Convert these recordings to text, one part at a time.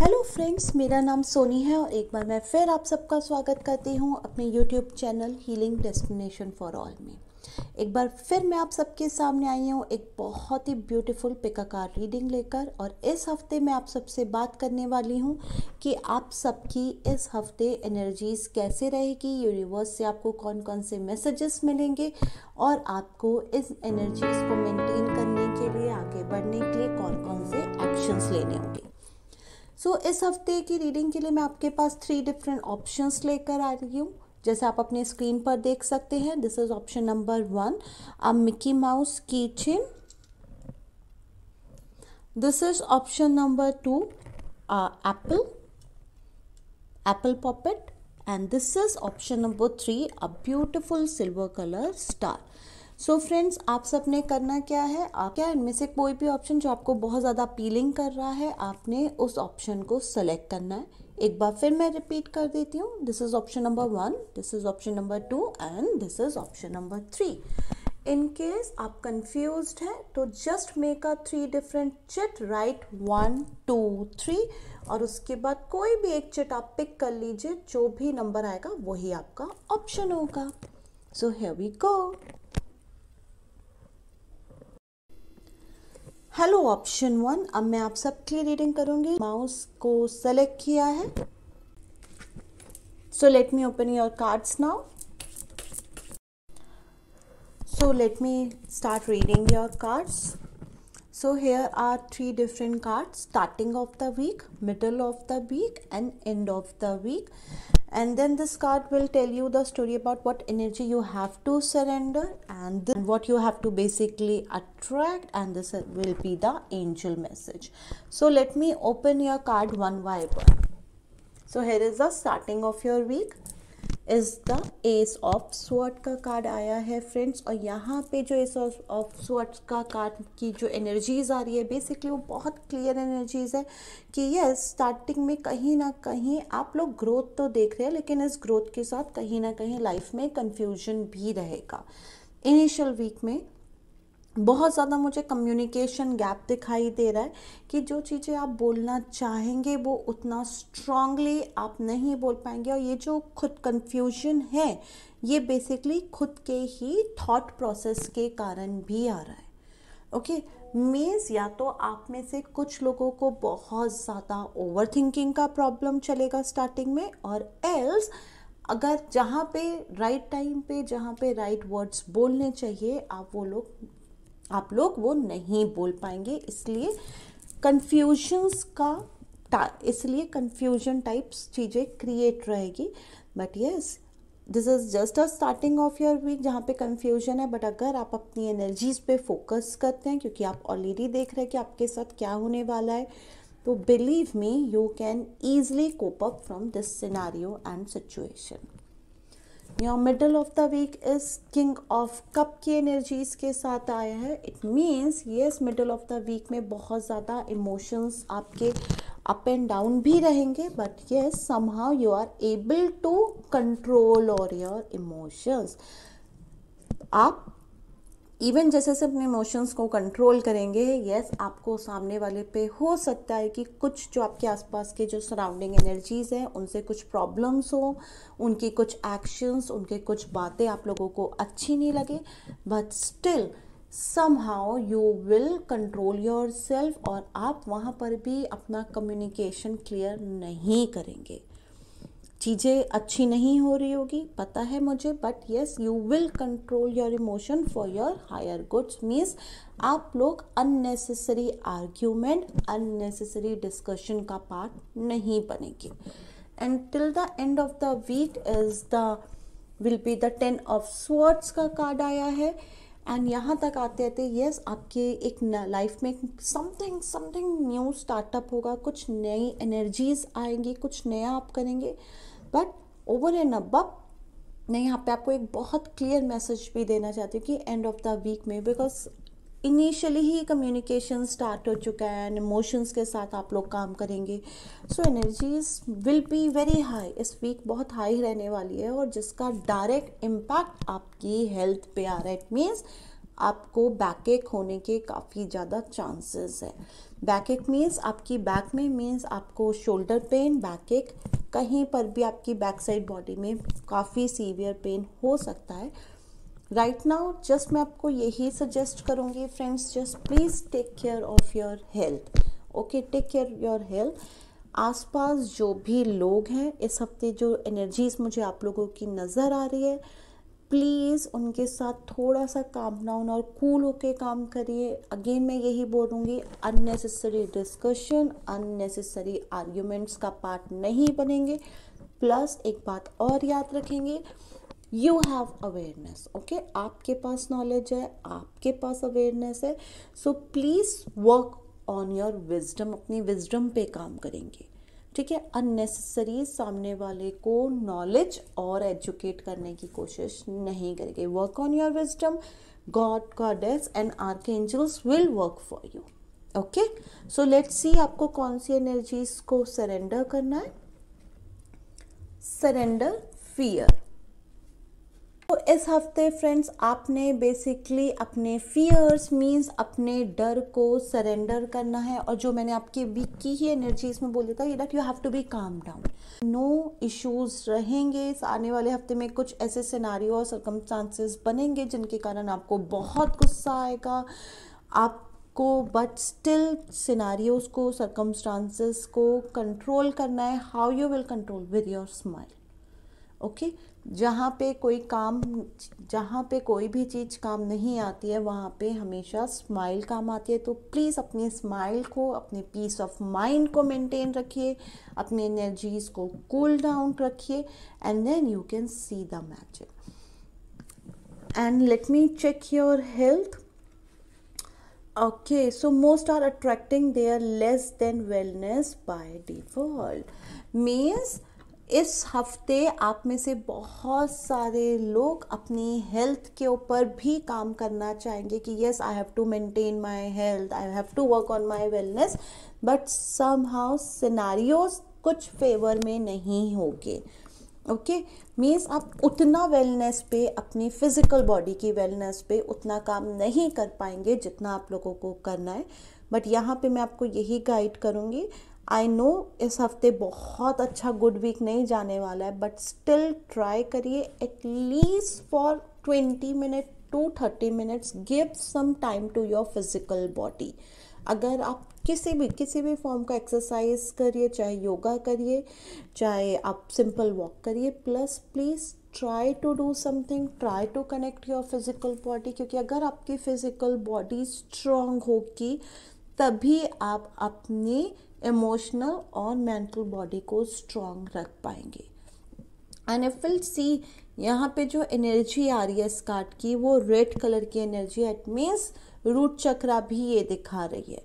Hello friends, मेरा नाम सोनी है और एक बार मैं फिर आप सबका स्वागत करती हूँ अपने YouTube channel healing destination for all में। एक बार फिर मैं आप सबके सामने आई हूँ एक बहुत ही ब्यूटीफुल पिकाकार रीडिंग लेकर। और इस हफ्ते मैं आप सबसे बात करने वाली हूँ कि आप सबकी इस हफ्ते एनर्जीज कैसे रहेगी, यूनिवर्स से आपको कौन कौन से मैसेजेस मिलेंगे और आपको इस एनर्जीज को मेंटेन करने के लिए, आगे बढ़ने के लिए कौन कौन से एक्शंस लेने होंगे। इस हफ्ते की रीडिंग के लिए मैं आपके पास 3 डिफरेंट ऑप्शंस लेकर आ रही हूँ, जैसे आप अपने स्क्रीन पर देख सकते हैं। This is option number 1, a mickey mouse की chain. This is option number 2, apple poppet. And this is option number 3, a beautiful silver colour star. So friends, आप सबने करना क्या है, क्या इनमें से कोई भी ऑप्शन जो आपको बहुत ज़्यादा अपीलिंग कर रहा है, आपने उस ऑप्शन को सेलेक्ट करना है। एक बार फिर मैं रिपीट कर देती हूँ। This is option number 1, this is option number 2 and this is option number 3। In case आप कंफ्यूज्ड हैं तो just make a 3 different chit, right 1 2 3 और उसके बाद कोई भी एक चिट आप पिक कर लीजिए, जो भी नंबर आएगा वही आपका ऑप्शन होगा। So here we go. Hello option 1, अब मैं आप सबके लिए रीडिंग करूंगी। माउस को सेलेक्ट किया है। So let me open your cards now. So let me start reading your cards. So here are 3 different cards: starting of the week, middle of the week and end of the week. And then this card will tell you the story about what energy you have to surrender and what you have to basically attract, and this will be the angel message. So let me open your card one by one. So here is the starting of your week. Is the S of sword का card आया है friends. और यहाँ पे जो S of sword का card की जो एनर्जीज आ रही है, बेसिकली वो बहुत क्लियर एनर्जीज है कि यस, स्टार्टिंग में कहीं ना कहीं आप लोग ग्रोथ तो देख रहे हैं, लेकिन इस ग्रोथ के साथ कहीं ना कहीं लाइफ में कंफ्यूजन भी रहेगा। इनिशियल वीक में बहुत ज़्यादा मुझे कम्युनिकेशन गैप दिखाई दे रहा है कि जो चीज़ें आप बोलना चाहेंगे वो उतना स्ट्रांगली आप नहीं बोल पाएंगे। और ये जो खुद कन्फ्यूजन है, ये बेसिकली खुद के ही थॉट प्रोसेस के कारण भी आ रहा है। ओके, मीन्स या तो आप में से कुछ लोगों को बहुत ज़्यादा ओवर थिंकिंग का प्रॉब्लम चलेगा स्टार्टिंग में, और एल्स अगर जहाँ पे राइट टाइम पे, जहाँ पे राइट वर्ड्स बोलने चाहिए, आप लोग वो नहीं बोल पाएंगे। इसलिए कन्फ्यूजन टाइप्स चीज़ें क्रिएट रहेगी। But yes, this is just a starting of your week जहाँ पे कन्फ्यूजन है। बट अगर आप अपनी एनर्जीज पे फोकस करते हैं, क्योंकि आप ऑलरेडी देख रहे हैं कि आपके साथ क्या होने वाला है, तो believe me, you can easily cope up from this scenario and situation. Your middle of the week is king of cup की एनर्जीज के साथ आया है। It means yes, middle of the week में बहुत ज़्यादा इमोशंस आपके अप एंड डाउन भी रहेंगे, but yes, somehow you are able to control और योर इमोशंस। आप इवन जैसे से अपने इमोशंस को कंट्रोल करेंगे, यस, आपको सामने वाले पे हो सकता है कि कुछ जो आपके आसपास के जो सराउंडिंग एनर्जीज हैं उनसे कुछ प्रॉब्लम्स हो, उनकी कुछ एक्शंस, उनके कुछ बातें आप लोगों को अच्छी नहीं लगे, but still somehow you will control your self और आप वहाँ पर भी अपना कम्युनिकेशन क्लियर नहीं करेंगे। चीज़ें अच्छी नहीं हो रही होगी, पता है मुझे, but yes, you will control your emotion for your higher goods. Means आप लोग अननेसेसरी आर्ग्यूमेंट, अननेसेसरी डिस्कशन का पार्ट नहीं बनेंगे। And till the end of the week will be the 10 of swords का कार्ड आया है। एंड यहाँ तक आते आते यस, आपके एक लाइफ में समथिंग न्यू स्टार्टअप होगा, कुछ नई एनर्जीज आएंगी, कुछ नया आप करेंगे। बट ओवर एंड अबव मैं यहाँ पे आपको एक बहुत क्लियर मैसेज भी देना चाहती हूँ कि एंड ऑफ द वीक में, because initially he communication start हो चुका है एंड इमोशंस के साथ आप लोग काम करेंगे। So energies will be very high. इस वीक बहुत हाई रहने वाली है और जिसका डायरेक्ट इम्पैक्ट आपकी हेल्थ पे आ रहा है। इट मीन्स आपको बैकएक होने के काफ़ी ज़्यादा चांसेस है। बैकएक मीन्स आपकी बैक में, मीन्स आपको शोल्डर पेन, बैकएक, कहीं पर भी आपकी बैक साइड बॉडी में काफ़ी सीवियर पेन हो सकता है। राइट नाउ जस्ट मैं आपको यही सजेस्ट करूँगी friends, just please take care of your health. Okay, take care your health. आसपास जो भी लोग हैं, इस हफ्ते जो एनर्जीज मुझे आप लोगों की नज़र आ रही है, प्लीज़ उनके साथ थोड़ा सा काम डाउन और कूल होके काम करिए। अगेन मैं यही बोलूँगी, अननेसेसरी डिस्कशन, अननेसेसरी आर्ग्यूमेंट्स का पार्ट नहीं बनेंगे। प्लस एक बात और याद रखेंगे, यू हैव अवेयरनेस। ओके, आपके पास नॉलेज है, आपके पास अवेयरनेस है, so please work on your wisdom. अपनी विजडम पे काम करेंगे, ठीक है। अननेसेसरी सामने वाले को नॉलेज और एजुकेट करने की कोशिश नहीं करेंगे। Work on your wisdom, God, goddess and archangels will work for you. Okay, so let's see आपको कौन सी एनर्जीज को सरेंडर करना है। Surrender fear. तो इस हफ्ते फ्रेंड्स आपने बेसिकली अपने फियर्स मीन्स अपने डर को सरेंडर करना है। और जो मैंने आपकी वीक की ही एनर्जीज में बोला था, ये that you have to be calm down. No issues रहेंगे इस आने वाले हफ्ते में। कुछ ऐसे सिनारियो और सर्कमस्टांसेस बनेंगे जिनके कारण आपको बहुत गुस्सा आएगा आपको, बट स्टिल सिनारियोज को, सर्कमस्टांसेस को कंट्रोल करना है। How you will control? With your smile. Okay, जहाँ पे कोई भी चीज़ काम नहीं आती है, वहाँ पे हमेशा स्माइल काम आती है। तो प्लीज़ अपने स्माइल को, अपने पीस ऑफ माइंड को मेंटेन रखिए, अपनी एनर्जीज को कूल डाउन रखिए, and then you can see the magic. And let me check your health. Okay, so most are attracting their less than wellness by default. Means इस हफ्ते आप में से बहुत सारे लोग अपनी हेल्थ के ऊपर भी काम करना चाहेंगे कि yes, I have to maintain my health, I have to work on my wellness, but somehow scenarios कुछ फेवर में नहीं होंगे। ओके, मीन्स आप उतना वेलनेस पे, अपनी फिजिकल बॉडी की वेलनेस पे उतना काम नहीं कर पाएंगे जितना आप लोगों को करना है। बट यहाँ पे मैं आपको यही गाइड करूँगी। आई नो इस हफ्ते बहुत अच्छा गुड वीक नहीं जाने वाला है, बट स्टिल ट्राई करिए at least for 20 minute to 30 minutes, give some time to your physical body. अगर आप किसी भी फॉर्म का एक्सरसाइज करिए, चाहे योगा करिए, चाहे आप सिंपल वॉक करिए, plus please try to do something, try to connect your physical body. क्योंकि अगर आपकी फिजिकल बॉडी स्ट्रांग होगी तभी आप अपनी इमोशनल और मेंटल बॉडी को स्ट्रांग रख पाएंगे। एंड इफ विल सी, यहाँ पे जो एनर्जी आ रही है इस कार्ड की, वो रेड कलर की एनर्जी है। इट मीन्स रूट चक्रा भी ये दिखा रही है।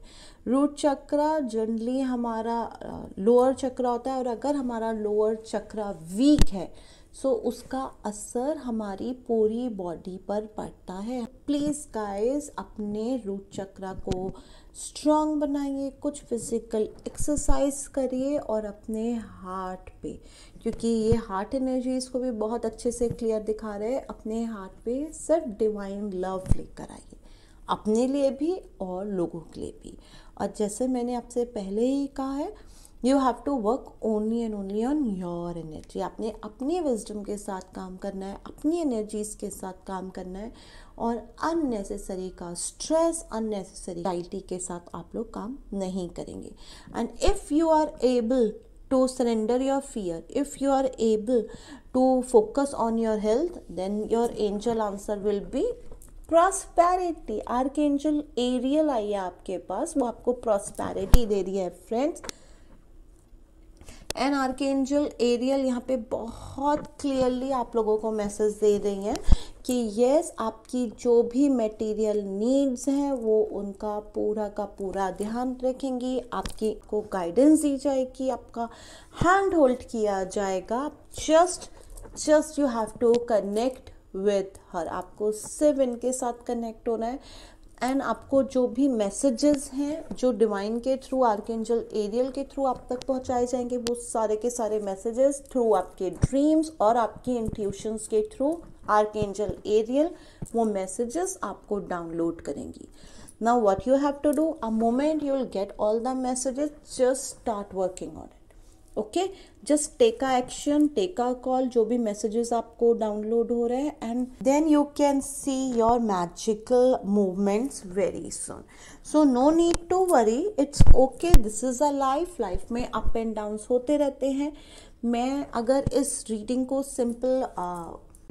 रूट चक्रा जनरली हमारा लोअर चक्रा होता है, और अगर हमारा लोअर चक्रा वीक है सो उसका असर हमारी पूरी बॉडी पर पड़ता है। प्लीज़ गाइस, अपने रूट चक्रा को स्ट्रॉन्ग बनाइए, कुछ फिजिकल एक्सरसाइज करिए, और अपने हार्ट पे, क्योंकि ये हार्ट एनर्जीज को भी बहुत अच्छे से क्लियर दिखा रहे हैं, अपने हार्ट पे सिर्फ डिवाइन लव लेकर आइए, अपने लिए भी और लोगों के लिए भी। और जैसे मैंने आपसे पहले ही कहा है, you have to work only and only on your energy. आपने अपनी विजडम के साथ काम करना है, अपनी एनर्जीज के साथ काम करना है, और अननेसेसरी का स्ट्रेस, अननेसेसरी एंजाइटी के साथ आप लोग काम नहीं करेंगे। And if you are able to surrender your fear, if you are able to focus on your health, then your angel answer will be prosperity. Archangel Ariel आई है आपके पास, वो आपको प्रॉस्पेरिटी दे रही है फ्रेंड्स। एंड आर्कएंजल एरियल यहाँ पे बहुत क्लियरली आप लोगों को मैसेज दे रही हैं कि यस, आपकी जो भी मटेरियल नीड्स हैं वो उनका पूरा का पूरा ध्यान रखेंगी, आपकी को गाइडेंस दी जाएगी, आपका हैंड होल्ड किया जाएगा। Just you have to connect with her. आपको सिर्फ इनके साथ कनेक्ट होना है, एंड आपको जो भी मैसेजेस हैं जो डिवाइन के थ्रू, आर्कएंजल एरियल के थ्रू आप तक पहुंचाए जाएंगे, वो सारे के सारे मैसेजेस थ्रू आपके ड्रीम्स और आपकी इंट्यूशंस के थ्रू आर्कएंजल एरियल वो मैसेजेस आपको डाउनलोड करेंगी. Now what you have to do, a moment you will get all the messages, just start working on it. Okay, just take a action, take a call, जो भी messages आपको download हो रहे हैं, and then you can see your magical movements very soon. So no need to worry, it's okay, this is a life में up and downs होते रहते हैं. मैं अगर इस रीडिंग को सिंपल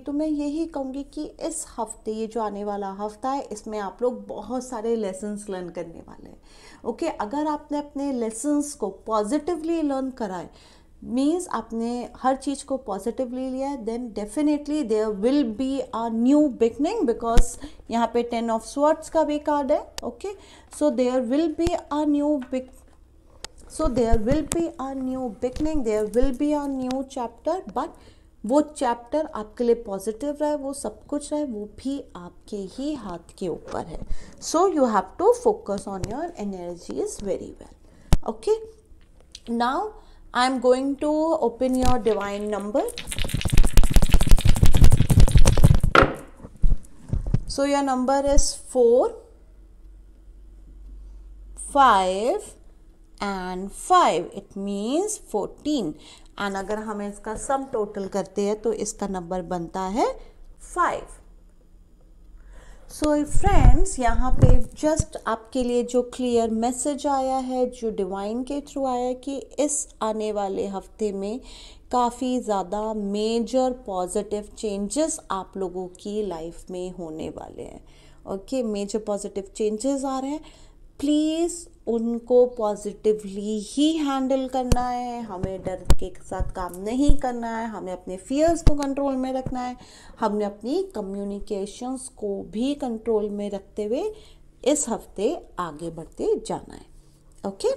तो मैं यही कहूँगी कि इस हफ्ते, ये जो आने वाला हफ्ता है, इसमें आप लोग बहुत सारे लेसन्स लर्न करने वाले हैं. ओके, अगर आपने अपने लेसन्स को पॉजिटिवली लर्न करा है, मीन्स आपने हर चीज़ को पॉजिटिवली लिया है, then definitely there will be a new beginning, because यहाँ पे 10 ऑफ स्वॉर्ड्स का भी कार्ड है. Okay, so there will be a new beginning, there will be a new chapter, but वो चैप्टर आपके लिए पॉजिटिव रहे, वो सब कुछ रहे, वो भी आपके ही हाथ के ऊपर है. So you have to focus on your energies very well. Okay, now I am going to open your divine number. So your number is 4, 5 and 5. It means 14. And अगर हम इसका सम टोटल करते हैं तो इसका नंबर बनता है 5. So friends, यहाँ पे जस्ट आपके लिए जो क्लियर मैसेज आया है, जो डिवाइन के थ्रू आया है, कि इस आने वाले हफ्ते में काफ़ी ज़्यादा मेजर पॉजिटिव चेंजेस आप लोगों की लाइफ में होने वाले हैं. ओके, मेजर पॉजिटिव चेंजेस आ रहे हैं. प्लीज़ उनको पॉजिटिवली ही हैंडल करना है. हमें डर के साथ काम नहीं करना है. हमें अपने फियर्स को कंट्रोल में रखना है. हमें अपनी कम्युनिकेशंस को भी कंट्रोल में रखते हुए इस हफ्ते आगे बढ़ते जाना है. Okay,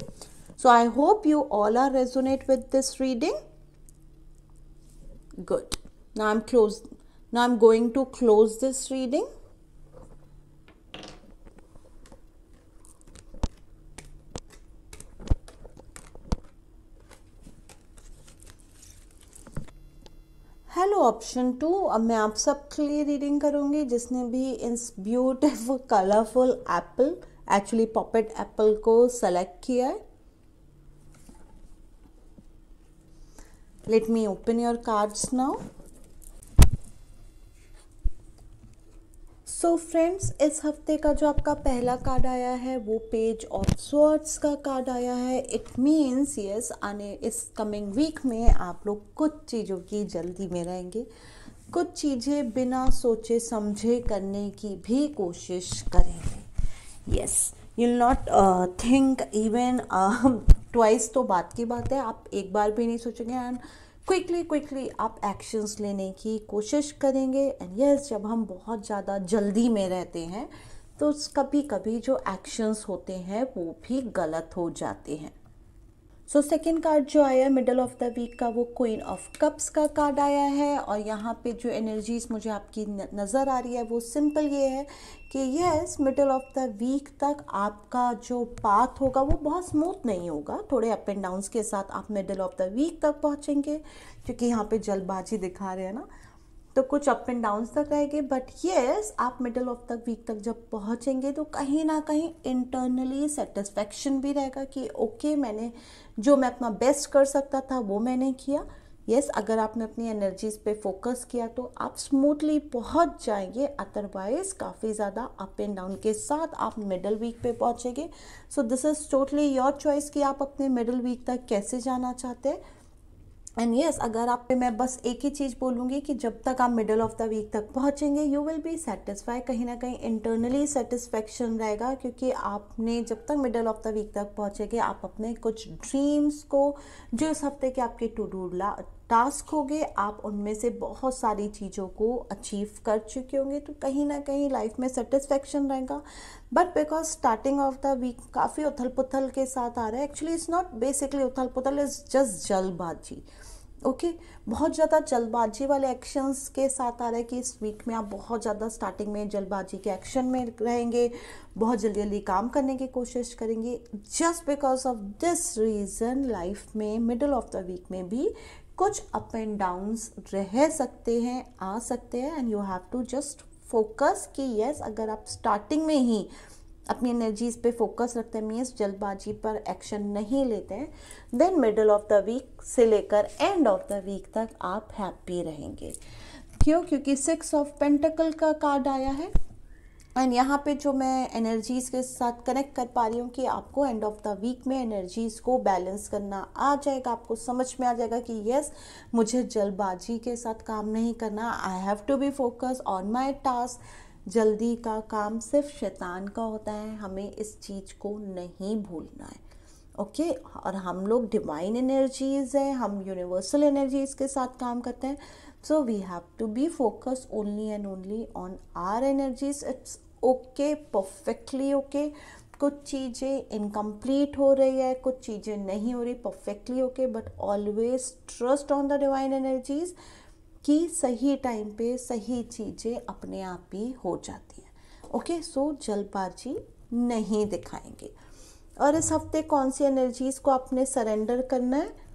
so I hope you all are resonate with this reading. Good. Now I'm going to close this reading. Hello option 2. अब मैं आप सबके लिए रीडिंग करूंगी जिसने भी इस beautiful colourful apple, actually poppet apple को सेलेक्ट किया है. Let me open your cards now. So friends, इस हफ्ते का जो आपका पहला कार्ड आया है वो पेज ऑफ स्वॉर्ड्स का कार्ड आया है. इट मीन्स यस, आने इस कमिंग वीक में आप लोग कुछ चीज़ों की जल्दी में रहेंगे. कुछ चीज़ें बिना सोचे समझे करने की भी कोशिश करेंगे. Yes, you will not think even twice. तो बात की बात है, आप एक बार भी नहीं सोचेंगे, एंड क्विकली आप एक्शंस लेने की कोशिश करेंगे. एंड यस, जब हम बहुत ज़्यादा जल्दी में रहते हैं तो कभी कभी जो एक्शंस होते हैं वो भी गलत हो जाते हैं. सो सेकेंड कार्ड जो आया है मिडल ऑफ द वीक का, वो क्वीन ऑफ कप्स का कार्ड आया है. और यहाँ पे जो एनर्जीज मुझे आपकी नज़र आ रही है वो सिंपल ये है कि yes, middle of the week तक आपका जो पाथ होगा वो बहुत स्मूथ नहीं होगा. थोड़े अप एंड डाउन्स के साथ आप मिडल ऑफ द वीक तक पहुँचेंगे, क्योंकि यहाँ पे जल्दबाजी दिखा रहे हैं ना, तो कुछ अप एंड डाउन्स तक रहेंगे. बट येस, आप मिडल ऑफ द वीक तक जब पहुंचेंगे तो कहीं ना कहीं इंटरनली सेटिस्फैक्शन भी रहेगा कि ओके, मैंने जो मैं अपना बेस्ट कर सकता था वो मैंने किया. येस, अगर आपने अपनी एनर्जीज पे फोकस किया तो आप स्मूथली पहुंच जाएंगे. अदरवाइज काफ़ी ज़्यादा अप एंड डाउन के साथ आप मिडल वीक पे पहुंचेंगे. So this is totally your choice कि आप अपने मिडल वीक तक कैसे जाना चाहते हैं. एंड यस, अगर आप पे मैं बस एक ही चीज़ बोलूँगी कि जब तक आप मिडल ऑफ द वीक तक पहुँचेंगे यू विल बी सेटिस्फाई. कहीं ना कहीं इंटरनली सेटिस्फेक्शन रहेगा, क्योंकि आपने जब तक मिडल ऑफ द वीक तक पहुँचेंगे आप अपने कुछ ड्रीम्स को, जो इस हफ्ते के आपके टू डू टास्क होंगे, आप उनमें से बहुत सारी चीज़ों को अचीव कर चुके होंगे. तो कहीं ना कहीं लाइफ में सेटिस्फेक्शन रहेगा. But because starting of the week काफ़ी उथल पुथल के साथ आ रहा है. एक्चुअली इट्स नॉट बेसिकली उथल पुथल, इज जस्ट जल्दबाजी. ओके, बहुत ज़्यादा जल्दबाजी वाले एक्शंस के साथ आ रहा है कि इस वीक में आप बहुत ज़्यादा स्टार्टिंग में जल्दबाजी के एक्शन में रहेंगे, बहुत जल्दी जल्दी काम करने की कोशिश करेंगे. Just because of this reason life में मिडल ऑफ द वीक में भी कुछ अप एंड डाउन्स रह सकते हैं, आ सकते हैं, and you have to just focus कि यस, अगर आप स्टार्टिंग में ही अपनी एनर्जीज पे फोकस रखते हैं, मीन्स जल्दबाजी पर एक्शन नहीं लेते हैं, then middle of the week से लेकर एंड ऑफ द वीक तक आप हैप्पी रहेंगे। क्यों? क्योंकि 6 ऑफ पेंटिकल का कार्ड आया है, एंड यहाँ पे जो मैं एनर्जीज़ के साथ कनेक्ट कर पा रही हूँ कि आपको एंड ऑफ द वीक में एनर्जीज़ को बैलेंस करना आ जाएगा, आपको समझ में आ जाएगा कि यस, मुझे जल्दबाजी के साथ काम नहीं करना, I have to be focus on my task. जल्दी का काम सिर्फ शैतान का होता है, हमें इस चीज़ को नहीं भूलना है। ओके और हम लोग डिवाइन एनर्जीज़ हैं, हम यूनिवर्सल एनर्जीज़ के साथ काम करते हैं, so we have to be focus only and only on our energies. It's okay, perfectly okay. कुछ चीज़ें इनकम्प्लीट हो रही है, कुछ चीज़ें नहीं हो रही, perfectly okay, but always trust on the divine energies कि सही टाइम पे सही चीज़ें अपने आप ही हो जाती हैं। ओके, सो जल्दबाजी नहीं दिखाएंगे। और इस हफ्ते कौन सी एनर्जीज को आपने सरेंडर करना है?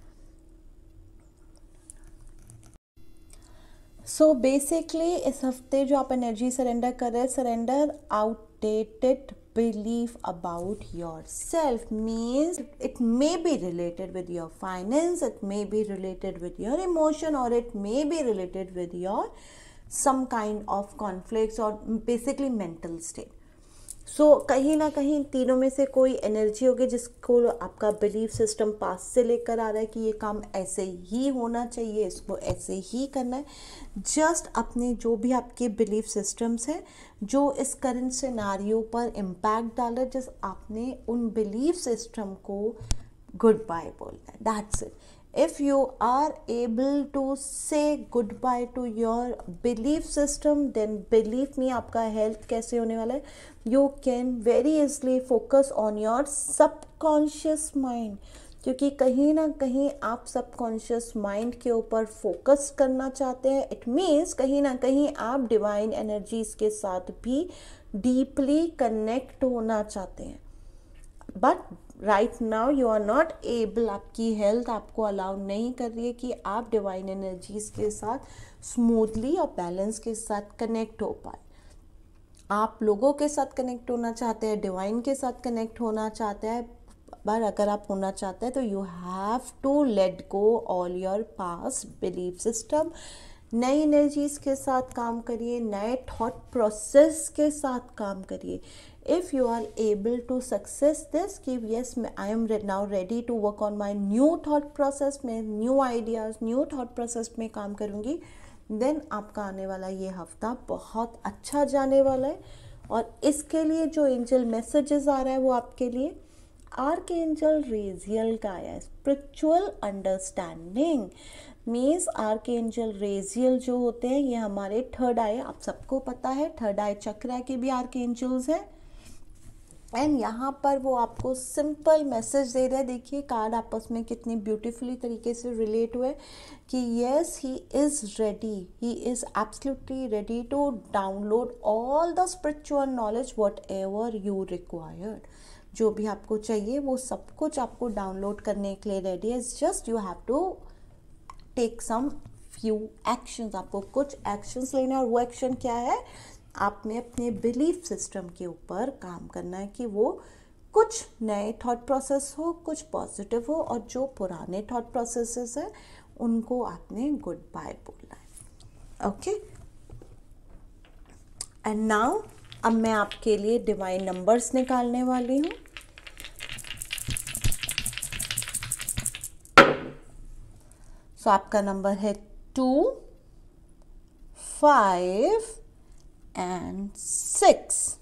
सो बेसिकली इस हफ्ते जो आप एनर्जी सरेंडर कर रहे हैं, surrender outdated belief about yourself, means it may be related with your finance, it may be related with your emotion, or it may be related with your some kind of conflicts or basically mental state. So कहीं ना कहीं तीनों में से कोई energy होगी जिसको आपका बिलीफ सिस्टम पास से लेकर आ रहा है कि ये काम ऐसे ही होना चाहिए, इसको ऐसे ही करना है। जस्ट अपने जो भी आपके बिलीफ सिस्टम्स हैं जो इस करंट सिनारियो पर इम्पैक्ट डाल रहा है, जस्ट आपने उन बिलीफ सिस्टम को गुड बाय बोलना है, that's it. If you are able to say goodbye to your belief system, then believe me, आपका हेल्थ कैसे होने वाला है, you can very easily focus on your subconscious mind, क्योंकि कहीं ना कहीं आप सबकॉन्शियस माइंड के ऊपर फोकस करना चाहते हैं। इट मीन्स कहीं ना कहीं आप डिवाइन एनर्जीज के साथ भी डीपली कनेक्ट होना चाहते हैं, but right now you are not able, आपकी हेल्थ आपको अलाउ नहीं कर रही है कि आप डिवाइन एनर्जीज के साथ स्मूथली और बैलेंस के साथ कनेक्ट हो पाए। आप लोगों के साथ कनेक्ट होना चाहते हैं, डिवाइन के साथ कनेक्ट होना चाहते हैं, पर अगर आप होना चाहते हैं तो you have to let go all your past belief system. नई एनर्जीज के साथ काम करिए, नए थॉट प्रोसेस के साथ काम करिए। If you are able to success this कि yes I am now ready to work on my new thought process, में new ideas new thought process में काम करूँगी, देन आपका आने वाला ये हफ्ता बहुत अच्छा जाने वाला है। और इसके लिए जो एंजल मैसेजेस आ रहा है वो आपके लिए आर्कएंजल रेजियल का आया है। स्पिरिचुअल अंडरस्टैंडिंग मीन्स आर्कएंजल रेजियल जो होते हैं ये हमारे थर्ड आई, आप सबको पता है थर्ड आई चक्रा के भी आर्कएंजल्स हैं, एंड यहाँ पर वो आपको सिंपल मैसेज दे रहे हैं। देखिए कार्ड आपस में कितनी ब्यूटीफुली तरीके से रिलेट हुए कि yes he is ready, he is absolutely ready to download all the spiritual knowledge whatever you required. जो भी आपको चाहिए वो सब कुछ आपको डाउनलोड करने के लिए रेडी है। Just you have to take some few actions, आपको कुछ एक्शंस लेने हैं, और वो एक्शन क्या है, आपने अपने बिलीफ सिस्टम के ऊपर काम करना है कि वो कुछ नए थॉट प्रोसेस हो, कुछ पॉजिटिव हो, और जो पुराने थॉट प्रोसेसेस हैं उनको आपने गुड बाय बोलना है। ओके, एंड नाउ अब मैं आपके लिए डिवाइन नंबर्स निकालने वाली हूँ। सो आपका नंबर है 2, 5 एंड 6।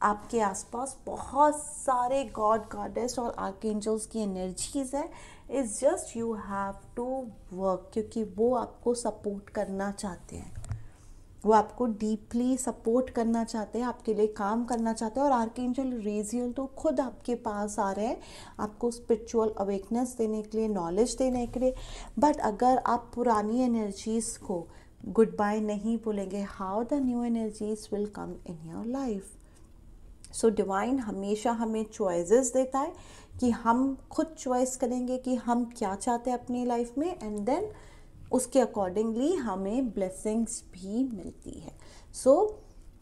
आपके आसपास बहुत सारे गॉड गॉडेस और आर्कएंजल्स की एनर्जीज है। It's just you have to work, क्योंकि वो आपको सपोर्ट करना चाहते हैं, वो आपको डीपली सपोर्ट करना चाहते हैं, आपके लिए काम करना चाहते हैं। और आर्कएंजल रेजियल तो खुद आपके पास आ रहे हैं आपको स्पिरिचुअल अवेकनेस देने के लिए, नॉलेज देने के लिए। बट अगर आप पुरानी एनर्जीज को गुड बाय नहीं बोलेंगे, how the new energies will come in your life. So divine हमेशा हमें चॉइसेस देता है कि हम खुद चॉइस करेंगे कि हम क्या चाहते हैं अपनी लाइफ में, एंड देन उसके अकॉर्डिंगली हमें ब्लेसिंग्स भी मिलती है. सो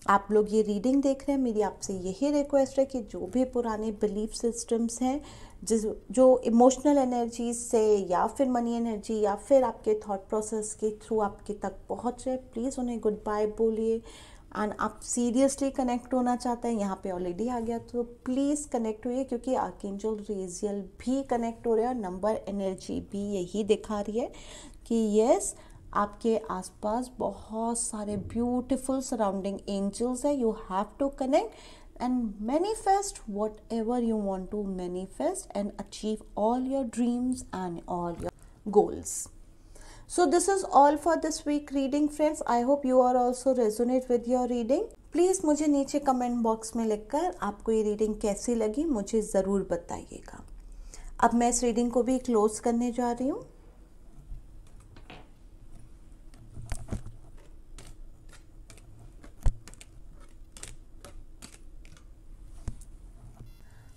आप लोग ये रीडिंग देख रहे हैं, मेरी आपसे यही रिक्वेस्ट है कि जो भी पुराने बिलीफ सिस्टम्स हैं, जो इमोशनल एनर्जी से या फिर मनी एनर्जी या फिर आपके थॉट प्रोसेस के थ्रू आपके तक पहुंच रहे, प्लीज़ उन्हें गुड बाय बोलिए. एंड आप सीरियसली कनेक्ट होना चाहते हैं, यहाँ पे ऑलरेडी आ गया, तो प्लीज़ कनेक्ट होइए, क्योंकि आर्कएंजल रेजियल भी कनेक्ट हो रहे हैं और नंबर एनर्जी भी यही दिखा रही है कि यस, आपके आसपास बहुत सारे ब्यूटीफुल सराउंडिंग एंजल्स है. You have to connect and manifest whatever you want to manifest and achieve all your dreams and all your goals. So this is all for this week reading, friends. I hope you are also resonate with your reading. Please मुझे नीचे comment box में लिखकर आपको ये reading कैसी लगी मुझे ज़रूर बताइएगा. अब मैं इस रीडिंग को भी क्लोज करने जा रही हूँ.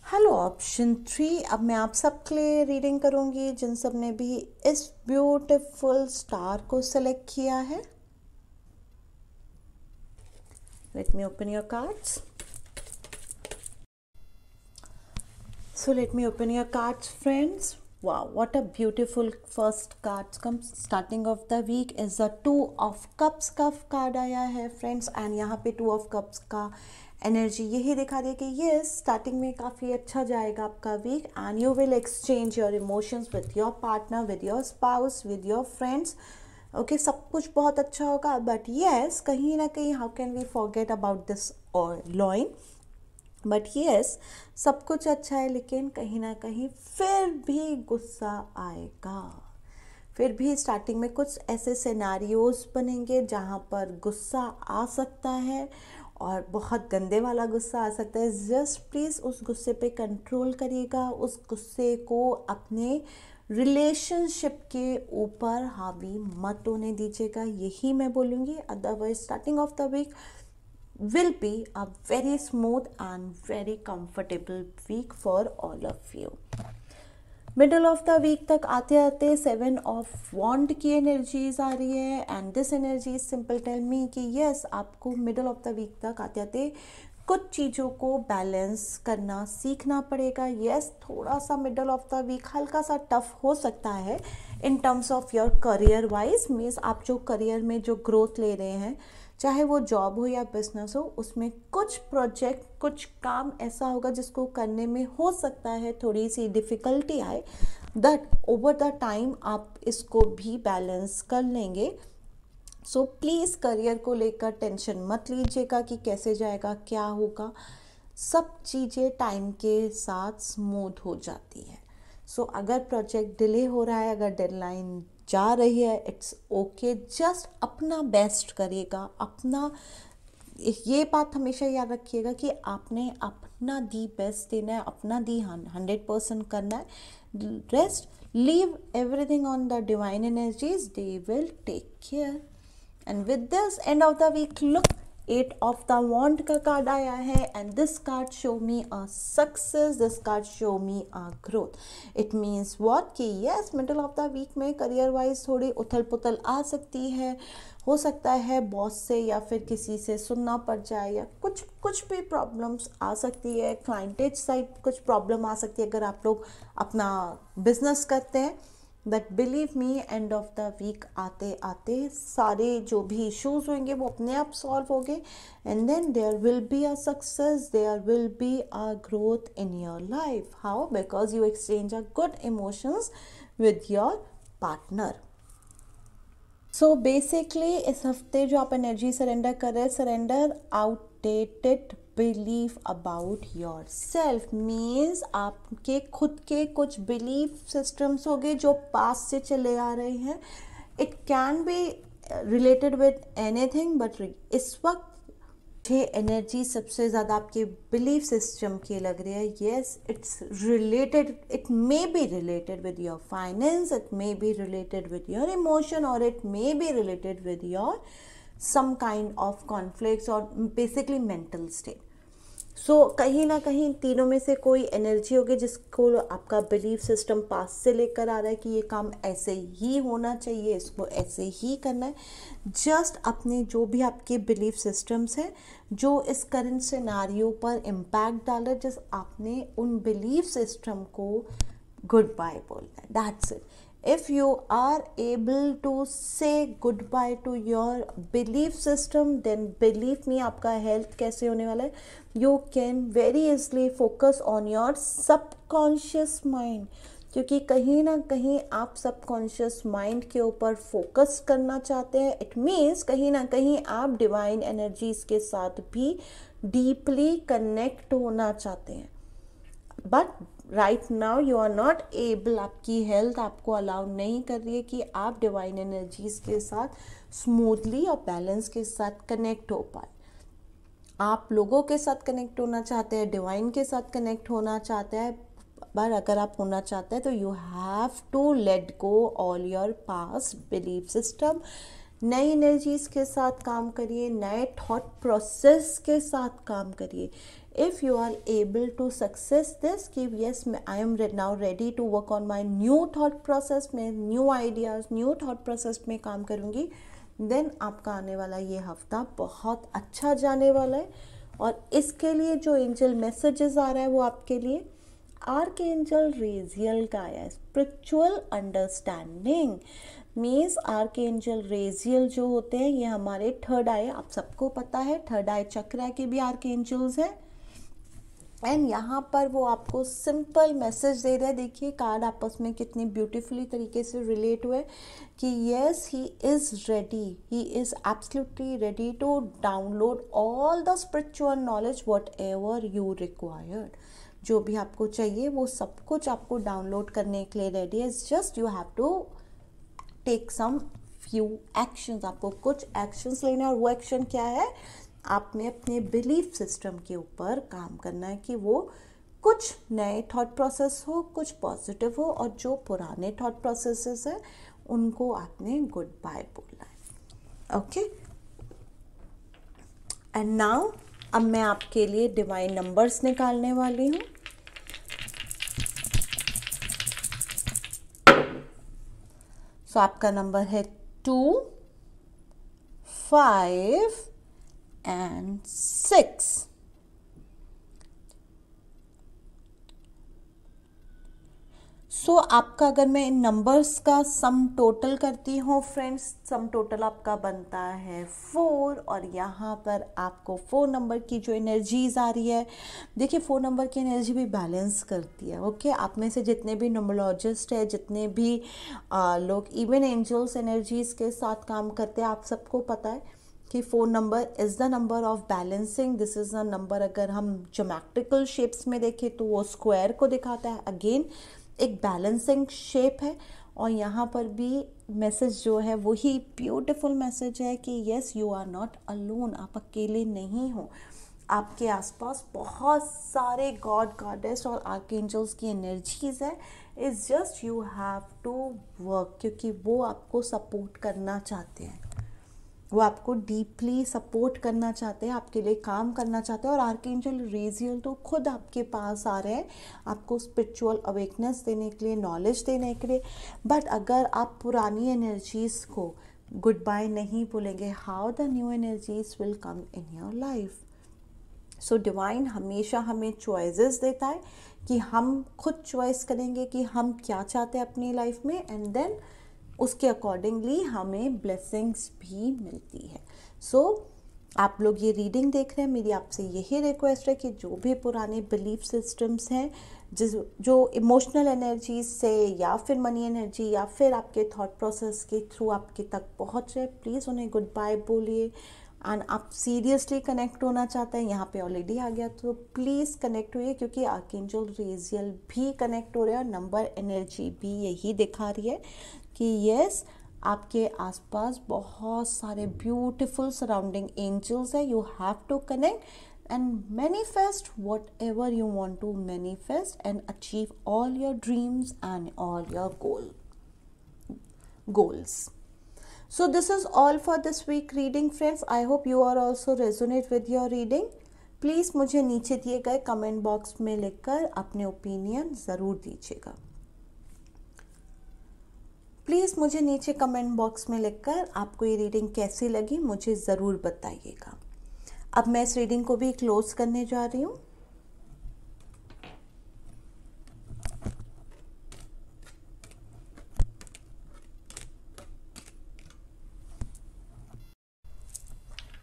Hello option 3. अब मैं आप सबके लिए रीडिंग करूंगी जिन सब ने भी इस ब्यूटीफुल स्टार को सेलेक्ट किया है. Let me open your cards. So let me open your cards, friends. Wow, what a beautiful first cards comes starting of the week is a 2 of Cups का card आया है friends. And यहाँ पे 2 of Cups का energy यही दिखा रही है कि ये स्टार्टिंग में काफ़ी अच्छा जाएगा आपका week, and you will exchange your emotions with your partner, with your spouse, with your friends. Okay, सब कुछ बहुत अच्छा होगा. बट येस, कहीं ना कहीं how can we forget about this lion. But yes, सब कुछ अच्छा है, लेकिन कहीं ना कहीं फिर भी गुस्सा आएगा. फिर भी स्टार्टिंग में कुछ ऐसे सिनेरियोज बनेंगे जहाँ पर गुस्सा आ सकता है और बहुत गंदे वाला गुस्सा आ सकता है. जस्ट प्लीज़ उस गुस्से पे कंट्रोल करिएगा, उस गुस्से को अपने रिलेशनशिप के ऊपर हावी मत होने दीजिएगा, यही मैं बोलूँगी. Otherwise starting of the week will be a very smooth and very comfortable week for all of you. Middle of the week तक आते आते 7 ऑफ वॉन्ड की एनर्जीज आ रही है, and this energy simple tell me कि यस, आपको middle of the week तक आते आते कुछ चीज़ों को बैलेंस करना सीखना पड़ेगा. यस, थोड़ा सा मिडल ऑफ द वीक हल्का सा टफ हो सकता है in terms of your career wise. Means आप जो करियर में जो ग्रोथ ले रहे हैं, चाहे वो जॉब हो या बिजनेस हो, उसमें कुछ प्रोजेक्ट, कुछ काम ऐसा होगा जिसको करने में हो सकता है थोड़ी सी डिफ़िकल्टी आए. दैट ओवर द टाइम आप इसको भी बैलेंस कर लेंगे. सो प्लीज़ करियर को लेकर टेंशन मत लीजिएगा कि कैसे जाएगा, क्या होगा. सब चीज़ें टाइम के साथ स्मूथ हो जाती है. सो अगर प्रोजेक्ट डिले हो रहा है, अगर डेडलाइन जा रही है, इट्स ओके. जस्ट अपना बेस्ट करिएगा. अपना ये बात हमेशा याद रखिएगा कि आपने अपना दी बेस्ट देना है, अपना दी 100% करना है. Rest leave everything on the divine energies, they will take care. And with this end of the week look, 8 of the wand का कार्ड आया है, and this card show me a success, this card show me a growth. It means what कि yes, middle of the week में career wise थोड़ी उथल पुथल आ सकती है. हो सकता है बॉस से या फिर किसी से सुनना पड़ जाए, या कुछ भी प्रॉब्लम्स आ सकती है. क्लाइंटेज साइड कुछ प्रॉब्लम आ सकती है अगर आप लोग अपना बिजनेस करते हैं. But believe me, end of the week आते आते सारे जो भी इश्यूज होंगे वो अपने आप सॉल्व होंगे, and then there will be a success, there will be a growth in your life. How? Because you exchange a good emotions with your partner. So basically इस हफ्ते जो आप एनर्जी सरेंडर कर रहे हैं, surrender outdated belief about your self. Means आपके खुद के कुछ बिलीफ सिस्टम्स हो गए जो पास से चले आ रहे हैं. It can be related with anything, but इस वक्त ये एनर्जी सबसे ज़्यादा आपके बिलीफ सिस्टम की लग रही है. Yes, it's related, it may be related with your finance, it may be related with your emotion, और it may be related with your some kind of conflicts or basically mental state. So कहीं ना कहीं तीनों में से कोई energy होगी जिसको आपका बिलीफ सिस्टम पास से लेकर आ रहा है कि ये काम ऐसे ही होना चाहिए, इसको ऐसे ही करना है। जस्ट अपने जो भी आपके बिलीफ सिस्टम्स हैं जो इस करंट सिनारियो पर इम्पैक्ट डाल रहे हैं, जस्ट आपने उन बिलीफ सिस्टम को गुड बाय बोलना है, that's it. If you are able to say goodbye to your belief system, then believe me आपका हेल्थ कैसे होने वाला है, you can very easily focus on your subconscious mind, क्योंकि कहीं ना कहीं आप सबकॉन्शियस माइंड के ऊपर फोकस करना चाहते हैं। इट मीन्स कहीं ना कहीं आप डिवाइन एनर्जीज के साथ भी डीपली कनेक्ट होना चाहते हैं, but right now you are not able, आपकी हेल्थ आपको अलाउ नहीं कर रही है कि आप डिवाइन एनर्जीज के साथ स्मूथली और बैलेंस के साथ कनेक्ट हो पाए। आप लोगों के साथ कनेक्ट होना चाहते हैं, डिवाइन के साथ कनेक्ट होना चाहते हैं, पर अगर आप होना चाहते हैं तो you have to let go all your past belief system. नई एनर्जीज के साथ काम करिए, नए थॉट प्रोसेस के साथ काम करिए। If you are able to success this कि yes I am now ready to work on my new thought process, में new ideas new thought process में काम करूँगी, देन आपका आने वाला ये हफ्ता बहुत अच्छा जाने वाला है। और इसके लिए जो एंजल मैसेजेस आ रहा है वो आपके लिए आर्कएंजल रेजियल का आया है। स्पिरिचुअल अंडरस्टैंडिंग मीन्स आर्कएंजल रेजियल जो होते हैं ये हमारे थर्ड आई, आप सबको पता है थर्ड आई चक्र के भी आर्कएंजल्स हैं। एंड यहाँ पर वो आपको सिंपल मैसेज दे रहे हैं। देखिए कार्ड आपस में कितनी ब्यूटीफुली तरीके से रिलेट हुए कि yes he is ready, he is absolutely ready to download all the spiritual knowledge whatever you required. जो भी आपको चाहिए वो सब कुछ आपको डाउनलोड करने के लिए रेडी है। Just you have to take some few actions, आपको कुछ एक्शंस लेने, और वो एक्शन क्या है, आपने अपने बिलीफ सिस्टम के ऊपर काम करना है कि वो कुछ नए थॉट प्रोसेस हो, कुछ पॉजिटिव हो, और जो पुराने थॉट प्रोसेसेस है उनको आपने गुड बाय बोलना है। ओके, एंड नाउ अब मैं आपके लिए डिवाइन नंबर्स निकालने वाली हूँ। सो आपका नंबर है 2, 5 and 6। सो आपका अगर मैं इन नंबर्स का सम टोटल करती हूँ फ्रेंड्स, सम टोटल आपका बनता है 4, और यहाँ पर आपको 4 नंबर की जो एनर्जीज आ रही है, देखिए 4 नंबर की एनर्जी भी बैलेंस करती है। ओके, आप में से जितने भी न्यूमरोलॉजिस्ट है, जितने भी लोग इवन एंजल्स एनर्जीज के साथ काम करते हैं, आप सबको पता है कि 4 number is the number of balancing. This is a number, अगर हम ज्योमेट्रिकल शेप्स में देखें तो वो स्क्वायर को दिखाता है, अगेन एक बैलेंसिंग शेप है। और यहाँ पर भी मैसेज जो है वही ब्यूटीफुल मैसेज है कि yes you are not alone, आप अकेले नहीं हो, आपके आसपास बहुत सारे गॉड गॉडेस और आर्कएंजल्स की एनर्जीज है। It's just you have to work, क्योंकि वो आपको सपोर्ट करना चाहते हैं, वो आपको डीपली सपोर्ट करना चाहते हैं, आपके लिए काम करना चाहते हैं। और आर्कएंजल रेजियल तो खुद आपके पास आ रहे हैं आपको स्पिरिचुअल अवेकनेस देने के लिए, नॉलेज देने के लिए। बट अगर आप पुरानी एनर्जीज को गुड बाय नहीं बोलेंगे, how the new energies will come in your life. So divine हमेशा हमें चॉइसेस देता है कि हम खुद चॉइस करेंगे कि हम क्या चाहते हैं अपनी लाइफ में, एंड देन उसके अकॉर्डिंगली हमें ब्लेसिंग्स भी मिलती है। सो आप लोग ये रीडिंग देख रहे हैं, मेरी आपसे यही रिक्वेस्ट है कि जो भी पुराने बिलीफ सिस्टम्स हैं जो इमोशनल एनर्जी से या फिर मनी एनर्जी या फिर आपके थॉट प्रोसेस के थ्रू आपके तक पहुँच रहे, प्लीज़ उन्हें गुड बाय बोलिए। एंड आप सीरियसली कनेक्ट होना चाहते हैं, यहाँ पे ऑलरेडी आ गया, तो प्लीज़ कनेक्ट होइए, क्योंकि आर्कएंजल रेजियल भी कनेक्ट हो रहे हैं और नंबर एनर्जी भी यही दिखा रही है कि यस आपके आसपास बहुत सारे ब्यूटीफुल सराउंडिंग एंजल्स है। You have to connect and manifest whatever you want to manifest and achieve all your dreams and all your goals. So this is all for this week reading, friends. I hope you are also resonate with your reading. Please मुझे नीचे दिए गए comment box में लिखकर अपने opinion ज़रूर दीजिएगा। Please मुझे नीचे कमेंट बॉक्स में लिखकर आपको ये रीडिंग कैसी लगी मुझे ज़रूर बताइएगा। अब मैं इस रीडिंग को भी क्लोज करने जा रही हूँ।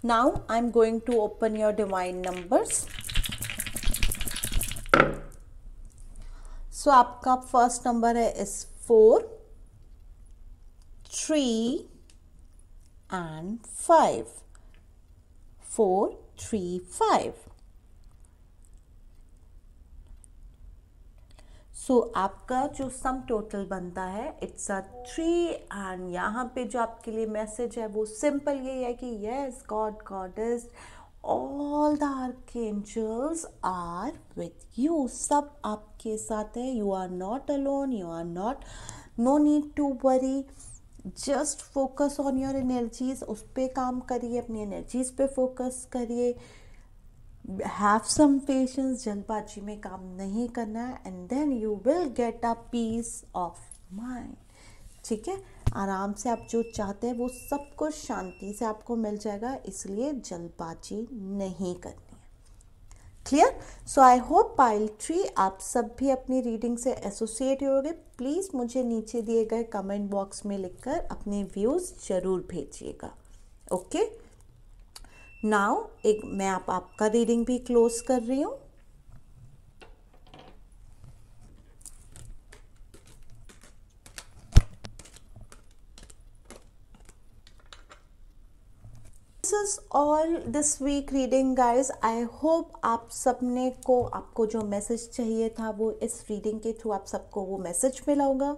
Now I'm going to open your divine numbers. So आपका फर्स्ट नंबर है इस 4, 3 and 5. 4, 3, 5. सो आपका जो सम टोटल बनता है इट्स अ 3 एंड यहाँ पे जो आपके लिए मैसेज है वो सिंपल ये है कि yes god goddess all the archangels are with you. सब आपके साथ है। You are not alone, you are not, no need to worry. Just focus on your energies, उस पर काम करिए, अपनी एनर्जीज पे फोकस करिए। हैव सम पेशेंस, जल्दबाजी में काम नहीं करना है and then you will get a peace of mind. ठीक है, आराम से आप जो चाहते हैं वो सब कुछ शांति से आपको मिल जाएगा, इसलिए जल्दबाजी नहीं करनी है। Clear? So I hope pile 3 आप सब भी अपनी रीडिंग से एसोसिएट होगे। प्लीज़ मुझे नीचे दिए गए कमेंट बॉक्स में लिखकर अपने व्यूज़ जरूर भेजिएगा। ओके, नाउ एक मैं आपका रीडिंग भी क्लोज कर रही हूँ। This is all this week reading guys. I hope आप सबने को आपको जो मैसेज चाहिए था वो इस रीडिंग के थ्रू आप सबको वो मैसेज मिला होगा।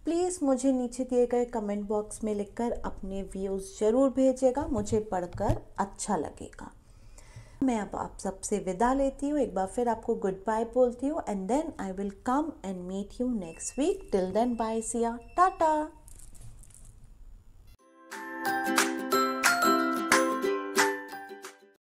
प्लीज़ मुझे नीचे दिए गए कमेंट बॉक्स में लिखकर अपने व्यूज़ ज़रूर भेजिएगा, मुझे पढ़कर अच्छा लगेगा। मैं अब आप सबसे विदा लेती हूँ, एक बार फिर आपको गुड बाय बोलती हूँ and then I will come and meet you next week. Till then bye, see ya, Tata.